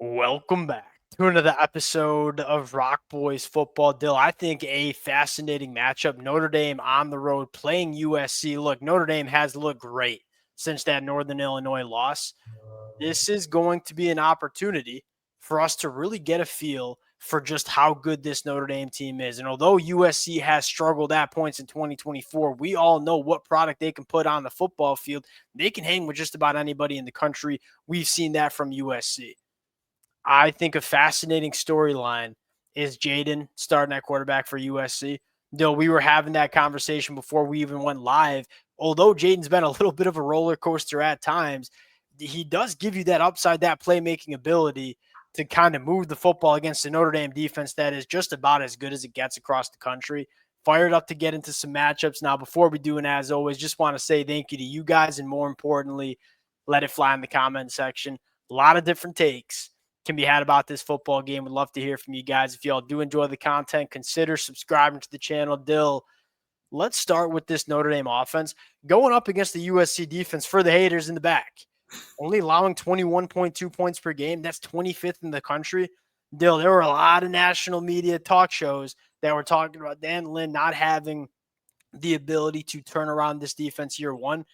Welcome back to another episode of Rock Boys Football. Dill, I think a fascinating matchup. Notre Dame on the road playing USC. Look, Notre Dame has looked great since that Northern Illinois loss. This is going to be an opportunity for us to really get a feel for just how good this Notre Dame team is. And although USC has struggled at points in 2024, we all know what product they can put on the football field. They can hang with just about anybody in the country. We've seen that from USC. I think a fascinating storyline is Jaden starting at quarterback for USC. Though we were having that conversation before we even went live. Although Jaden's been a little bit of a roller coaster at times, he does give you that upside, that playmaking ability to kind of move the football against the Notre Dame defense that is just about as good as it gets across the country. Fired up to get into some matchups. Now, before we do, and as always, just want to say thank you to you guys, and more importantly, let it fly in the comment section. A lot of different takes can be had about this football game. Would love to hear from you guys. If y'all do enjoy the content, consider subscribing to the channel. Dill, let's start with this Notre Dame offense going up against the USC defense for the haters in the back. Only allowing 21.2 points per game. That's 25th in the country. Dill, there were a lot of national media talk shows that were talking about Dan Lynn not having the ability to turn around this defense year one.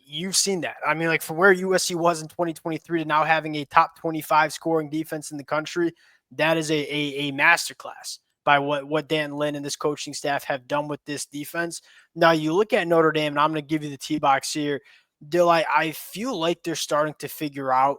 You've seen that. I mean, like from where USC was in 2023 to now having a top 25 scoring defense in the country, that is a masterclass by what Dan Lynn and this coaching staff have done with this defense. Now you look at Notre Dame, and I'm going to give you the T-box here. Dill, I feel like they're starting to figure out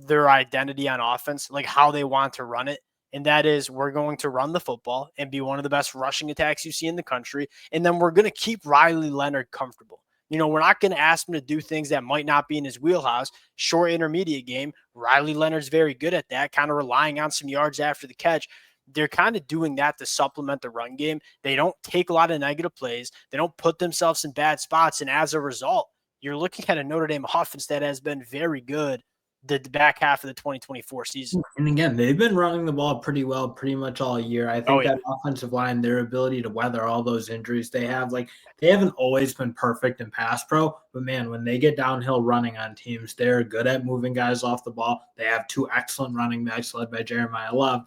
their identity on offense, like how they want to run it. And that is, we're going to run the football and be one of the best rushing attacks you see in the country. And then we're going to keep Riley Leonard comfortable. You know, we're not going to ask him to do things that might not be in his wheelhouse. Short intermediate game. Riley Leonard's very good at that, kind of relying on some yards after the catch. They're kind of doing that to supplement the run game. They don't take a lot of negative plays. They don't put themselves in bad spots. And as a result, you're looking at a Notre Dame offense that has been very good the back half of the 2024 season. And again, they've been running the ball pretty well pretty much all year. I think that offensive line, their ability to weather all those injuries they have, like they haven't always been perfect in pass pro, but man, when they get downhill running on teams, they're good at moving guys off the ball. They have two excellent running backs led by Jeremiah Love.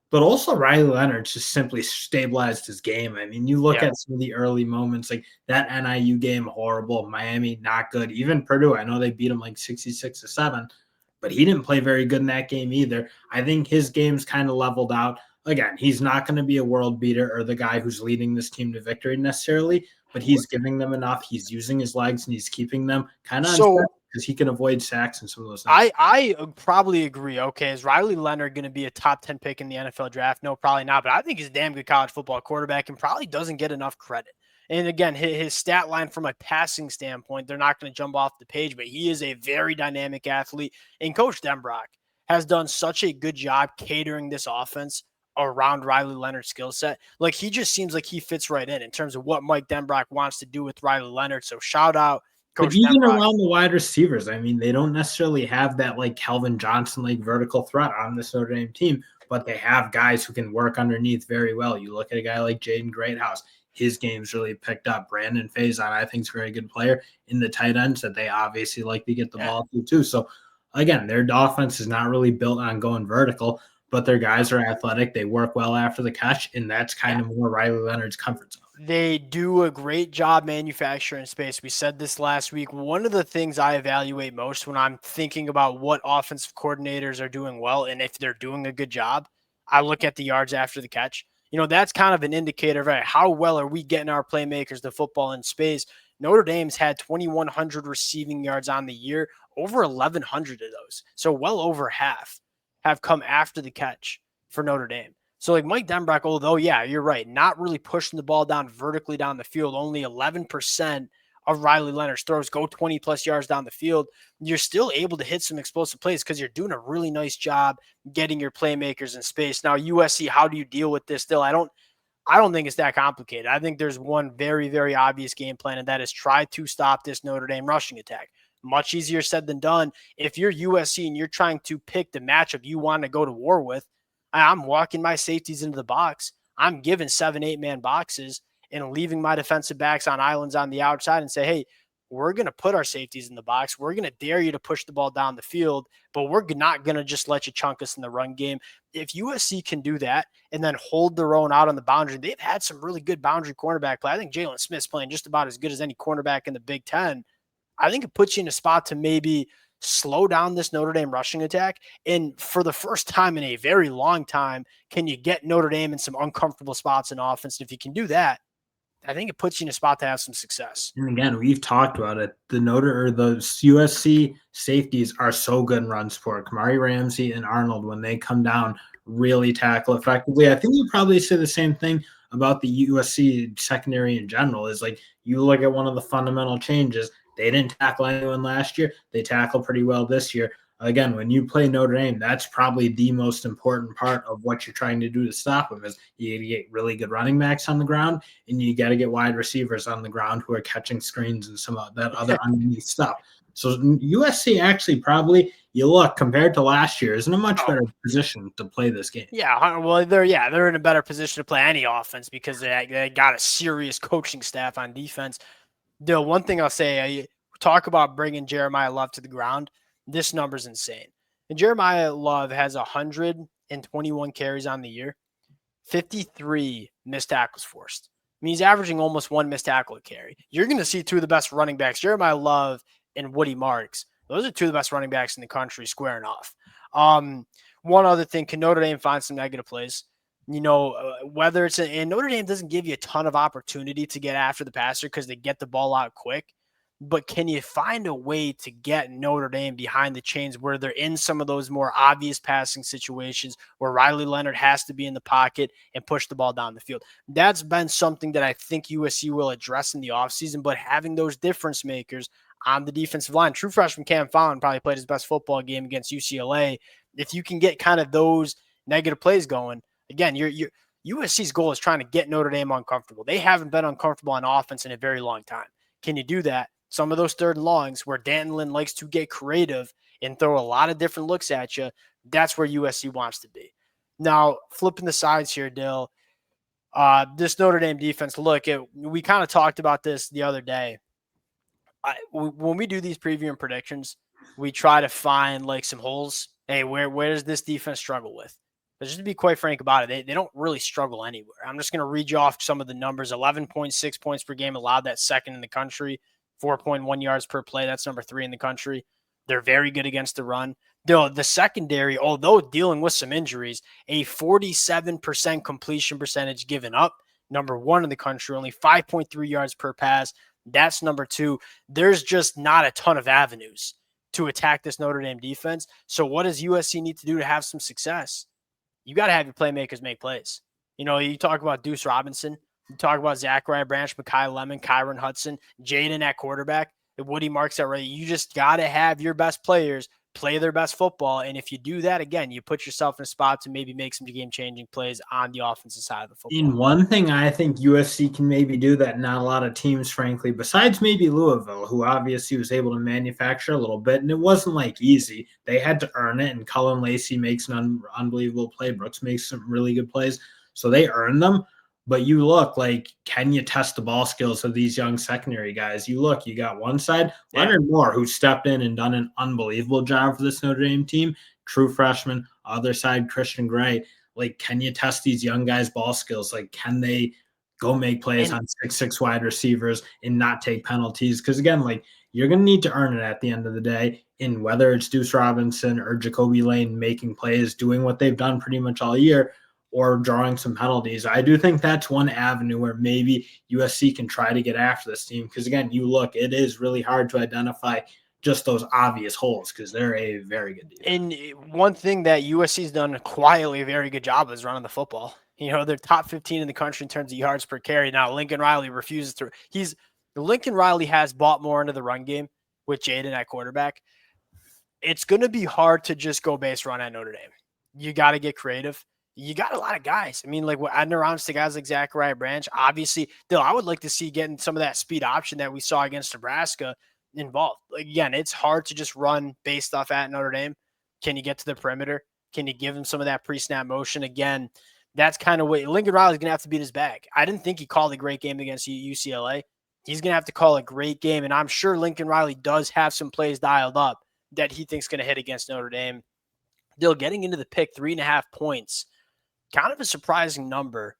But also Riley Leonard just simply stabilized his game. I mean, you look at some of the early moments, like that NIU game, horrible. Miami, not good. Even Purdue, I know they beat them like 66-7, but he didn't play very good in that game either. I think his game's kind of leveled out. Again, he's not going to be a world beater or the guy who's leading this team to victory necessarily, but he's giving them enough. He's using his legs and he's keeping them kind of on because he can avoid sacks and some of those things. I probably agree. Okay, is Riley Leonard going to be a top 10 pick in the NFL draft? No, probably not. But I think he's a damn good college football quarterback and probably doesn't get enough credit. And again, his stat line from a passing standpoint, they're not going to jump off the page, but he is a very dynamic athlete. And Coach Denbrock has done such a good job catering this offense around Riley Leonard's skill set. Like he just seems like he fits right in terms of what Mike Denbrock wants to do with Riley Leonard. So shout out Coach But even Denbrock. around the wide receivers, I mean, they don't necessarily have that like Calvin Johnson like vertical threat on this Notre Dame team, but they have guys who can work underneath very well. You look at a guy like Jaden Greathouse, his game's really picked up. Brandon Faison, I think, is a very good player in the tight ends that they obviously like to get the ball to too. So again, their offense is not really built on going vertical, but their guys are athletic. They work well after the catch, and that's kind of more Riley Leonard's comfort zone. They do a great job manufacturing space. We said this last week. One of the things I evaluate most when I'm thinking about what offensive coordinators are doing well and if they're doing a good job, I look at the yards after the catch. You know, that's kind of an indicator of how well are we getting our playmakers the football in space. Notre Dame's had 2,100 receiving yards on the year, over 1,100 of those. So well over half have come after the catch for Notre Dame. So like Mike Denbrock, although, yeah, you're right, not really pushing the ball down vertically down the field, only 11% of Riley Leonard's throws go 20 plus yards down the field, you're still able to hit some explosive plays because you're doing a really nice job getting your playmakers in space. Now, USC, how do you deal with this still? I don't think it's that complicated. I think there's one very, very obvious game plan, and that is try to stop this Notre Dame rushing attack. Much easier said than done. If you're USC and you're trying to pick the matchup you want to go to war with, I'm walking my safeties into the box. I'm giving 7-8 man boxes and leaving my defensive backs on islands on the outside and say, hey, we're going to put our safeties in the box. We're going to dare you to push the ball down the field, but we're not going to just let you chunk us in the run game. If USC can do that and then hold their own out on the boundary, they've had some really good boundary cornerback play. I think Jalen Smith's playing just about as good as any cornerback in the Big Ten. I think it puts you in a spot to maybe slow down this Notre Dame rushing attack. And for the first time in a very long time, can you get Notre Dame in some uncomfortable spots in offense? And if you can do that, I think it puts you in a spot to have some success. And again, we've talked about it. The USC safeties are so good in run support. Kamari Ramsey and Arnold, when they come down, really tackle effectively. I think you probably say the same thing about the USC secondary in general. Is like you look at one of the fundamental changes. They didn't tackle anyone last year. They tackle pretty well this year. Again, when you play Notre Dame, that's probably the most important part of what you're trying to do to stop them is you got to get really good running backs on the ground, and you got to get wide receivers on the ground who are catching screens and some of that other underneath stuff. So USC actually probably, you look, compared to last year, is in a much better position to play this game. Yeah, well, they're in a better position to play any offense because they got a serious coaching staff on defense. The one thing I'll say, talk about bringing Jeremiah Love to the ground. This number's insane. And Jeremiah Love has 121 carries on the year, 53 missed tackles forced. I mean, he's averaging almost one missed tackle a carry. You're going to see two of the best running backs, Jeremiah Love and Woody Marks. Those are two of the best running backs in the country squaring off. One other thing, can Notre Dame find some negative plays? Whether it's and Notre Dame doesn't give you a ton of opportunity to get after the passer because they get the ball out quick. But can you find a way to get Notre Dame behind the chains where they're in some of those more obvious passing situations where Riley Leonard has to be in the pocket and push the ball down the field? That's been something that I think USC will address in the offseason, but having those difference makers on the defensive line. True freshman Cam Fallon probably played his best football game against UCLA. If you can get kind of those negative plays going, again, USC's goal is trying to get Notre Dame uncomfortable. They haven't been uncomfortable on offense in a very long time. Can you do that? Some of those third and longs where Danton Lynn likes to get creative and throw a lot of different looks at you, that's where USC wants to be. Now, flipping the sides here, Dill, this Notre Dame defense, we kind of talked about this the other day. When we do these preview and predictions, we try to find like some holes. Hey, where does this defense struggle with? But just to be quite frank about it, they don't really struggle anywhere. I'm just going to read you off some of the numbers. 11.6 points per game allowed, that's second in the country. 4.1 yards per play. That's number 3 in the country. They're very good against the run. The secondary, although dealing with some injuries, a 47% completion percentage given up. Number 1 in the country, only 5.3 yards per pass. That's number 2. There's just not a ton of avenues to attack this Notre Dame defense. So what does USC need to do to have some success? You got to have your playmakers make plays. You talk about Deuce Robinson. You talk about Zachariah Branch, Mekhi Lemon, Kyron Hudson, Jaden at quarterback, and Woody Marks at right. You just got to have your best players play their best football. And if you do that, again, you put yourself in a spot to maybe make some game-changing plays on the offensive side of the football. In one thing I think USC can maybe do that not a lot of teams, frankly, besides maybe Louisville, who obviously was able to manufacture a little bit, and it wasn't like easy. They had to earn it, and Cullen Lacey makes an unbelievable play. Brooks makes some really good plays, so they earned them. But you look like, can you test the ball skills of these young secondary guys? You got one side, Leonard Moore, who stepped in and done an unbelievable job for this Notre Dame team, true freshman. Other side, Christian Gray. Like, can you test these young guys' ball skills? Like, can they go make plays on 6'6" wide receivers and not take penalties? Because, again, like, you're going to need to earn it at the end of the day. And whether it's Deuce Robinson or Jacoby Lane making plays, doing what they've done pretty much all year, or drawing some penalties. I do think that's one avenue where maybe USC can try to get after this team. Because, again, it is really hard to identify just those obvious holes because they're a very good defense. And one thing that USC's done quietly a very good job is running the football. They're top 15 in the country in terms of yards per carry. Now, Lincoln Riley refuses to – Lincoln Riley has bought more into the run game with Jaden at quarterback. It's going to be hard to just go base run at Notre Dame. You got to get creative. You got a lot of guys. I mean, like adding around to guys like Zachariah Branch, obviously, I would like to see getting some of that speed option that we saw against Nebraska involved. Like, again, it's hard to just run based off at Notre Dame. Can you get to the perimeter? Can you give him some of that pre-snap motion? Again, that's kind of what Lincoln Riley's going to have to beat his bag. I didn't think he called a great game against UCLA. He's going to have to call a great game, and I'm sure Lincoln Riley does have some plays dialed up that he thinks going to hit against Notre Dame. Dill, getting into the pick, 3.5 points, kind of a surprising number.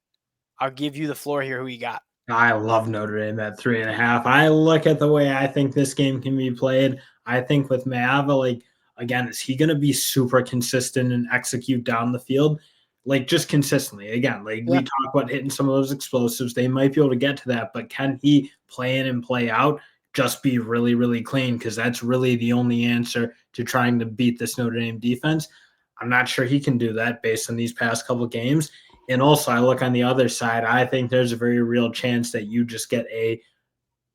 I'll give you the floor here. Who you got? I love Notre Dame at 3.5. I look at the way I think this game can be played. I think with Maava, like, again, is he going to be super consistent and execute down the field? Like, just consistently. Again, like we talk about hitting some of those explosives. They might be able to get to that, but can he play in and play out? Just be really, really clean, because that's really the only answer to trying to beat this Notre Dame defense. I'm not sure he can do that based on these past couple games. And also, I look on the other side. I think there's a very real chance that you just get a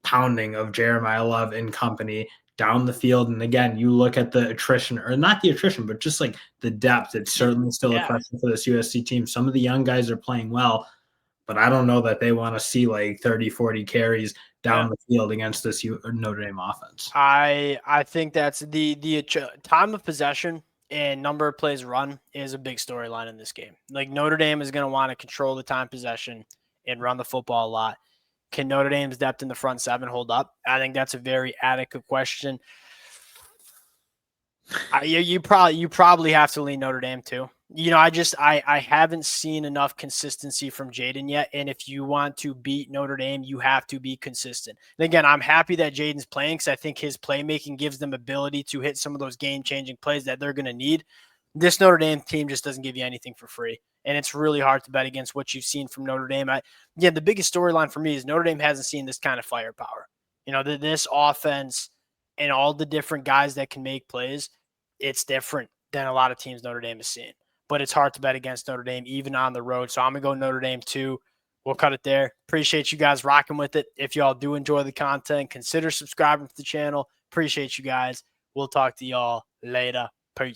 pounding of Jeremiah Love and company down the field. And again, you look at the attrition, or not the attrition, but just like the depth. It's certainly still a question for this USC team. Some of the young guys are playing well, but I don't know that they want to see like 30, 40 carries down the field against this Notre Dame offense. I think that's the time of possession and number of plays run is a big storyline in this game. Like, Notre Dame is going to want to control the time possession and run the football a lot. Can Notre Dame's depth in the front seven hold up? I think that's a very adequate question. You probably have to lean Notre Dame too. You know, I haven't seen enough consistency from Jaden yet. And if you want to beat Notre Dame, you have to be consistent. And again, I'm happy that Jaden's playing, because I think his playmaking gives them ability to hit some of those game-changing plays that they're going to need. This Notre Dame team just doesn't give you anything for free. And it's really hard to bet against what you've seen from Notre Dame. The biggest storyline for me is Notre Dame hasn't seen this kind of firepower. You know, this offense and all the different guys that can make plays, it's different than a lot of teams Notre Dame has seen. But it's hard to bet against Notre Dame, even on the road. So I'm going to go Notre Dame too. We'll cut it there. Appreciate you guys rocking with it. If y'all do enjoy the content, consider subscribing to the channel. Appreciate you guys. We'll talk to y'all later.